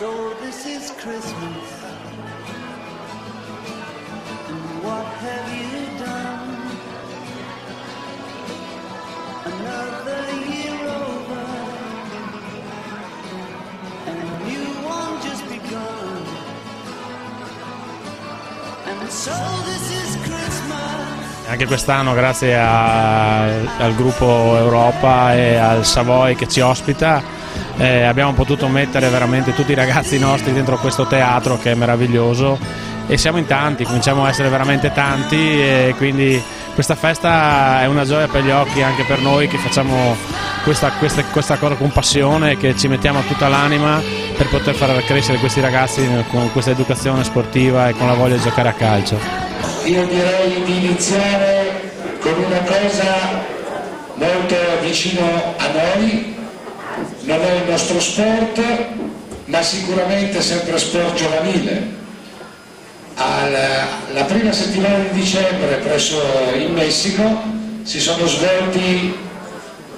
So this is Christmas. What have you done? Another year over, and a new one just begun. And so this is Christmas. Anche quest'anno, grazie al gruppo Europa e al Savoy che ci ospita, abbiamo potuto mettere veramente tutti i ragazzi nostri dentro questo teatro che è meraviglioso, e siamo in tanti, cominciamo a essere veramente tanti, e quindi questa festa è una gioia per gli occhi anche per noi che facciamo questa cosa con passione, che ci mettiamo tutta l'anima per poter far crescere questi ragazzi con questa educazione sportiva e con la voglia di giocare a calcio. Io direi di iniziare con una cosa molto vicino a noi. Non è il nostro sport, ma sicuramente sempre sport giovanile. La prima settimana di dicembre in Messico si sono svolti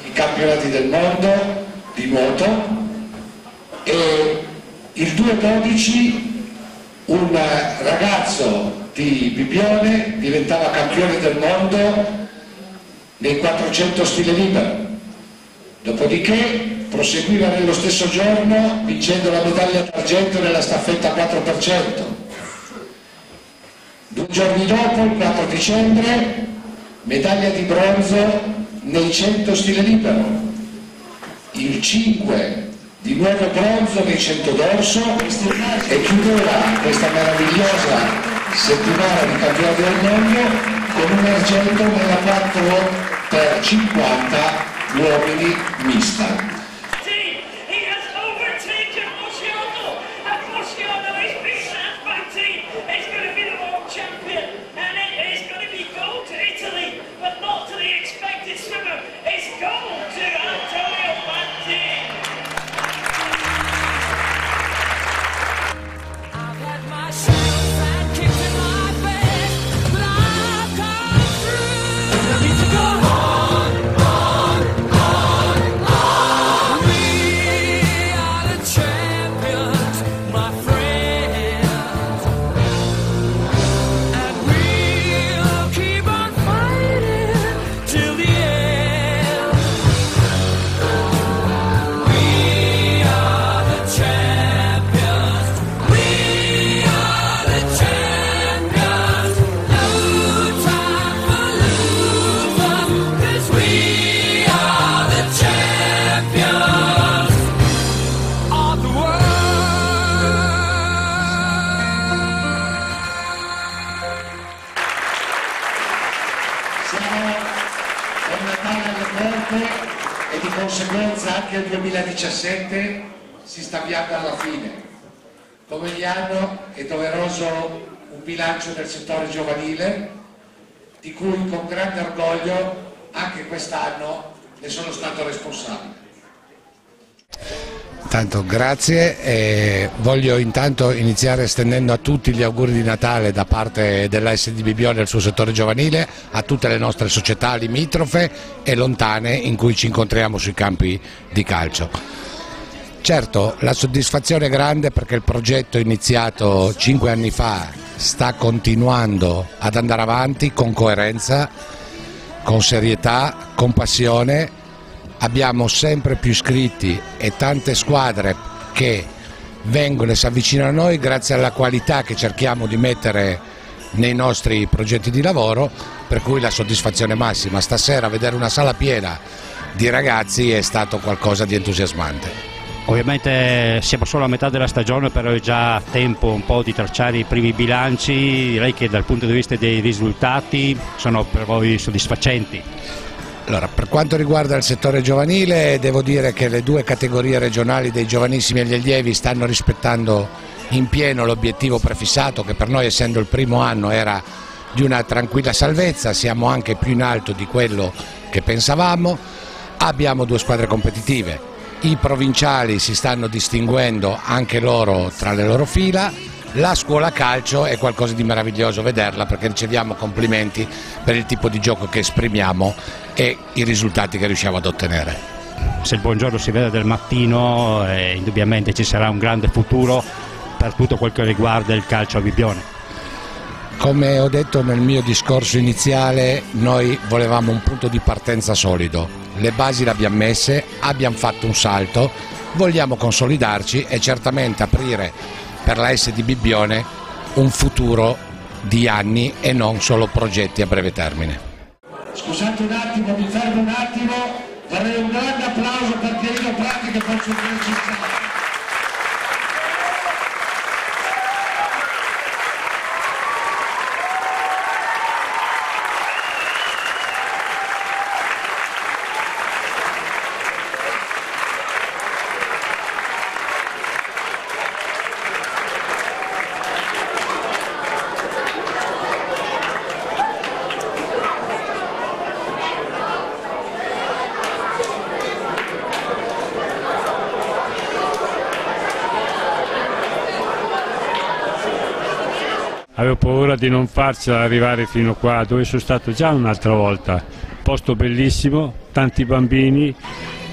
i campionati del mondo di nuoto, e il 2/12 un ragazzo di Bibbione diventava campione del mondo nei 400 stile libero. Dopodiché proseguiva nello stesso giorno vincendo la medaglia d'argento nella staffetta 4%. 2 giorni dopo, il 4 dicembre, medaglia di bronzo nei 100 stile libero. Il 5 di nuovo bronzo nei 100 dorso, e chiudeva questa meravigliosa settimana di campionato del mondo con un argento nella 4x50 uomini mista. E di conseguenza anche il 2017 si sta avviando alla fine. Come ogni anno è doveroso un bilancio del settore giovanile, di cui con grande orgoglio anche quest'anno ne sono stato responsabile. Tanto grazie, e voglio intanto iniziare estendendo a tutti gli auguri di Natale da parte dell'ASD Bibbione e del suo settore giovanile a tutte le nostre società limitrofe e lontane in cui ci incontriamo sui campi di calcio. Certo, la soddisfazione è grande perché il progetto iniziato 5 anni fa sta continuando ad andare avanti con coerenza, con serietà, con passione. Abbiamo sempre più iscritti e tante squadre che vengono e si avvicinano a noi grazie alla qualità che cerchiamo di mettere nei nostri progetti di lavoro, per cui la soddisfazione massima. Stasera vedere una sala piena di ragazzi è stato qualcosa di entusiasmante. Ovviamente siamo solo a metà della stagione, però è già tempo un po' di tracciare i primi bilanci. Direi che dal punto di vista dei risultati sono per voi soddisfacenti. Allora, per quanto riguarda il settore giovanile, devo dire che le 2 categorie regionali dei giovanissimi e gli allievi stanno rispettando in pieno l'obiettivo prefissato, che per noi, essendo il primo anno, era di una tranquilla salvezza. Siamo anche più in alto di quello che pensavamo. Abbiamo 2 squadre competitive, i provinciali si stanno distinguendo anche loro tra le loro fila. La scuola calcio è qualcosa di meraviglioso vederla, perché riceviamo complimenti per il tipo di gioco che esprimiamo e i risultati che riusciamo ad ottenere. se il buongiorno si vede del mattino, indubbiamente ci sarà un grande futuro per tutto quel che riguarda il calcio a Bibbione. Come ho detto nel mio discorso iniziale, noi volevamo un punto di partenza solido, le basi le abbiamo messe, abbiamo fatto un salto, vogliamo consolidarci e certamente aprire per la SD Bibbione un futuro di anni e non solo progetti a breve termine. Scusate un attimo, mi fermo un attimo, darei un grande applauso per Pierino Prati che faccio il Avevo paura di non farcela arrivare fino qua dove sono stato già un'altra volta, posto bellissimo, tanti bambini,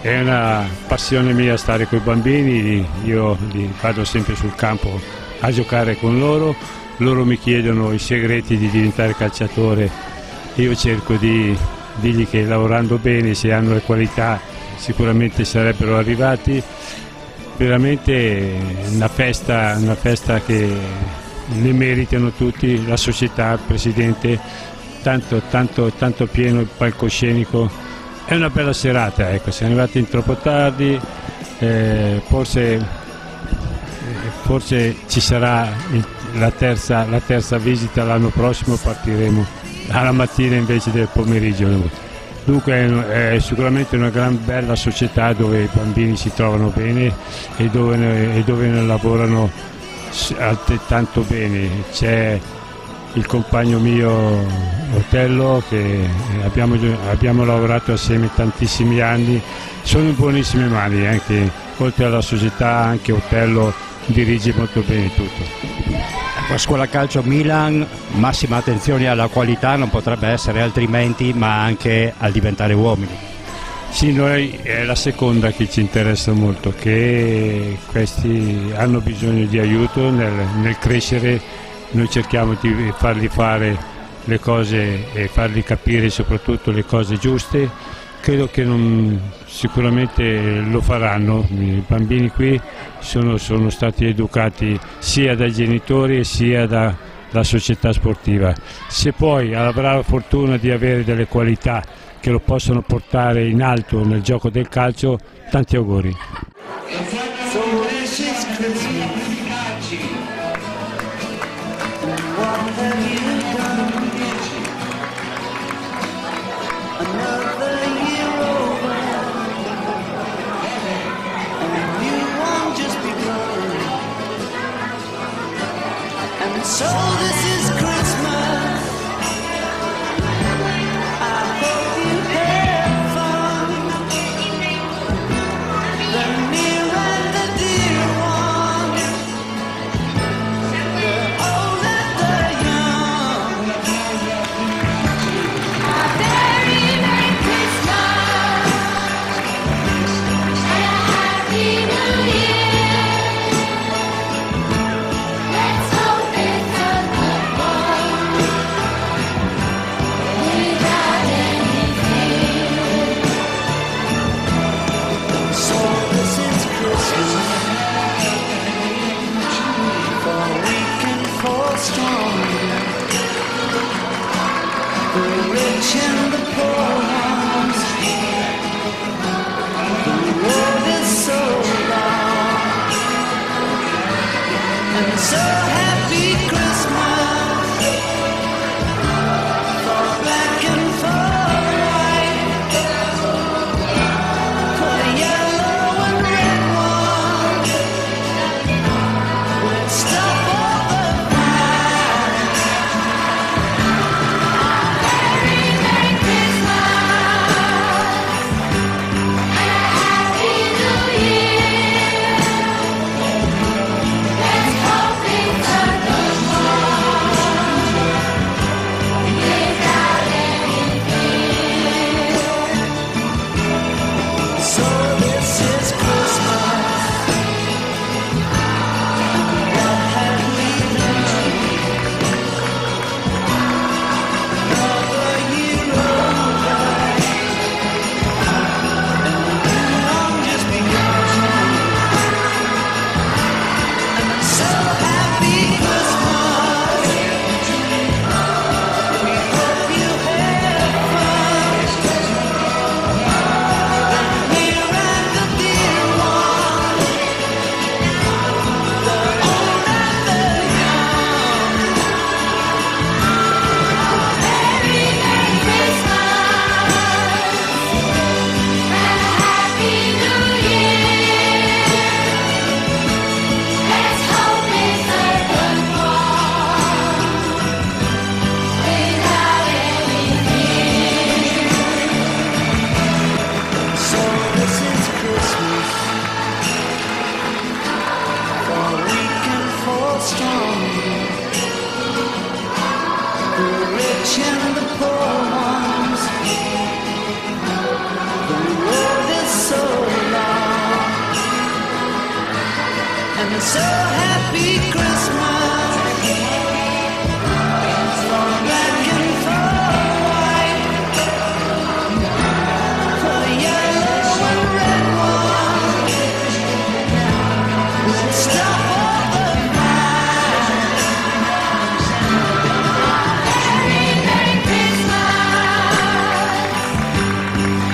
è una passione mia stare con i bambini, io vado sempre sul campo a giocare con loro, loro mi chiedono i segreti di diventare calciatore, io cerco di dirgli che lavorando bene, se hanno le qualità sicuramente sarebbero arrivati, veramente una festa che ne meritano tutti, la società, il presidente, tanto pieno il palcoscenico, è una bella serata, ecco, siamo arrivati in troppo tardi, forse ci sarà la terza visita l'anno prossimo, partiremo alla mattina invece del pomeriggio. Dunque è sicuramente una gran bella società dove i bambini si trovano bene e dove ne lavorano altrettanto bene. C'è il compagno mio Otello che abbiamo lavorato assieme tantissimi anni, sono in buonissime mani, anche oltre alla società anche Otello dirige molto bene tutto. La scuola calcio Milan, massima attenzione alla qualità, non potrebbe essere altrimenti, ma anche al diventare uomini. Sì, noi è la seconda che ci interessa molto, che questi hanno bisogno di aiuto nel crescere, noi cerchiamo di fargli fare le cose e fargli capire soprattutto le cose giuste, credo che sicuramente lo faranno, i bambini qui sono stati educati sia dai genitori sia dalla società sportiva, se poi avrà la fortuna di avere delle qualità che lo possono portare in alto nel gioco del calcio, tanti auguri. So this is Christmas. I hope you have fun. The near and the dear ones, the old and the young. A very Merry Christmas and a Happy New Year. Let's hope it's a good one without any fear. So this is Christmas for weak and for strong, the rich and the poor ones. The road is so long, and so happy Christmas for black and for white, for the yellow and red one. We'll stop all the fight. A very Merry Christmas and a Happy New Year. Let's hope it's a And so happy Christmas. For black and for white, for yellow and red one. Let's stop all the fight. Merry, Merry Christmas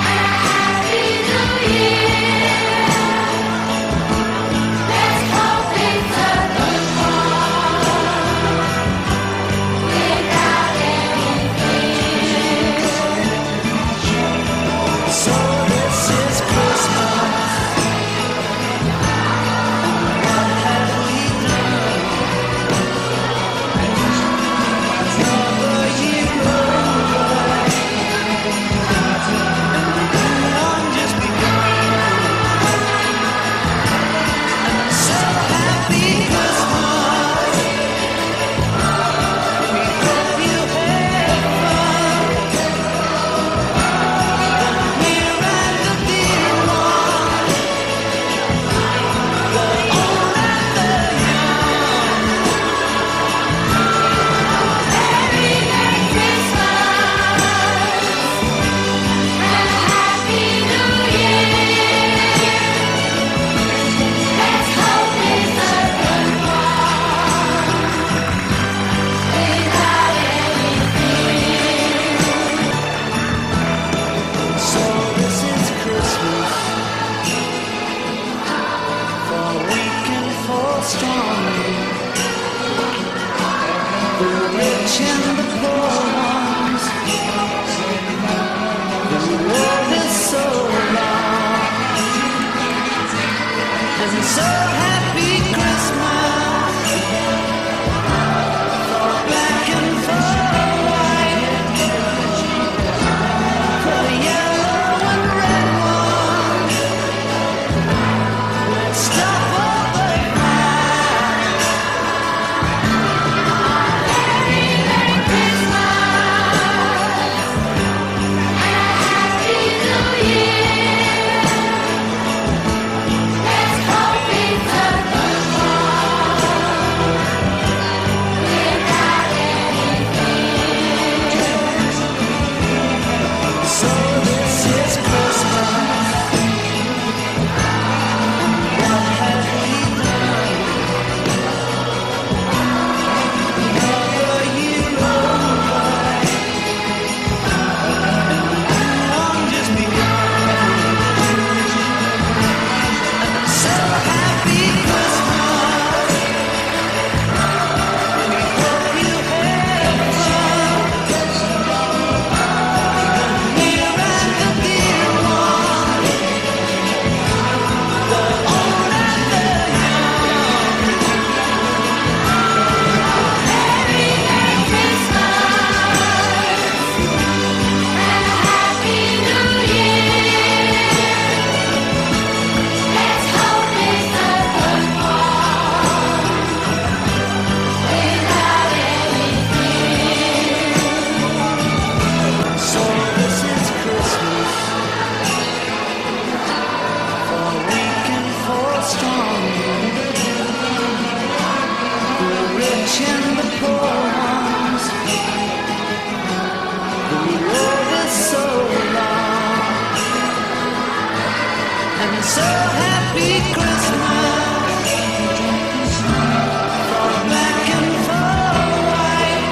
and a Happy New Year. Let's hope it's a good one without any fear. So this is Christmas. What have we done? Another year over, and one just begun. So happy Christmas. We hope you had fun. The near and the dear one, the old and the young. Merry, Merry Christmas and a Happy New Year. Let's hope it's a good one without any fear. So this is Christmas, for weak and for strong, the rich and the poor ones. The world is so long, and so happy Christmas. For black and for white, for yellow and red one. Let's stop all the fight. Merry, Merry Christmas and a Happy New Year. Let's hope it's a good one without any fear. So this is Christmas. What have we done? Another year over, and one just begun. So happy Christmas. We hope you had fun. The near and the dear one, the old and the young. Merry, Merry Christmas and a Happy New Year. Let's hope it's a good one without any fear. So this is Christmas, for weak and for strong, the rich and the poor ones. The road is so long, and so happy Christmas. For black and for white,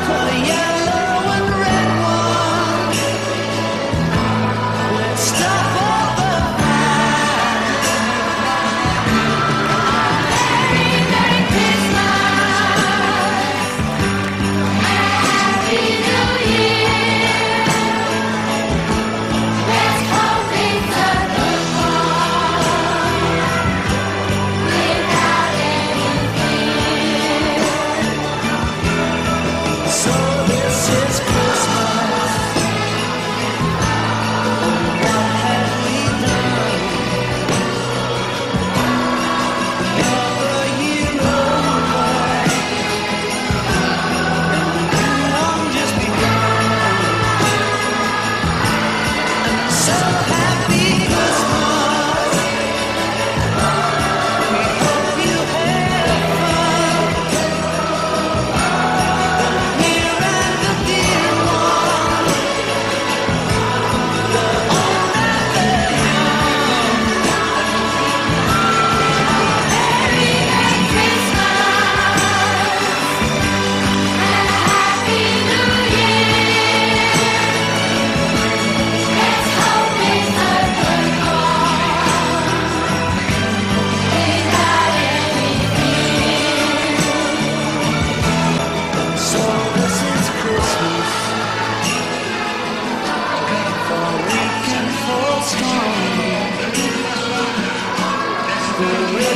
for yellow and red one. Let's stop all the fight. Merry, Merry Christmas and a Happy New Year. Let's hope it's a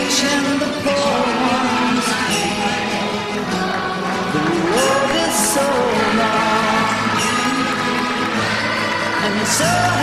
rich and the poor ones. The road is so long, and so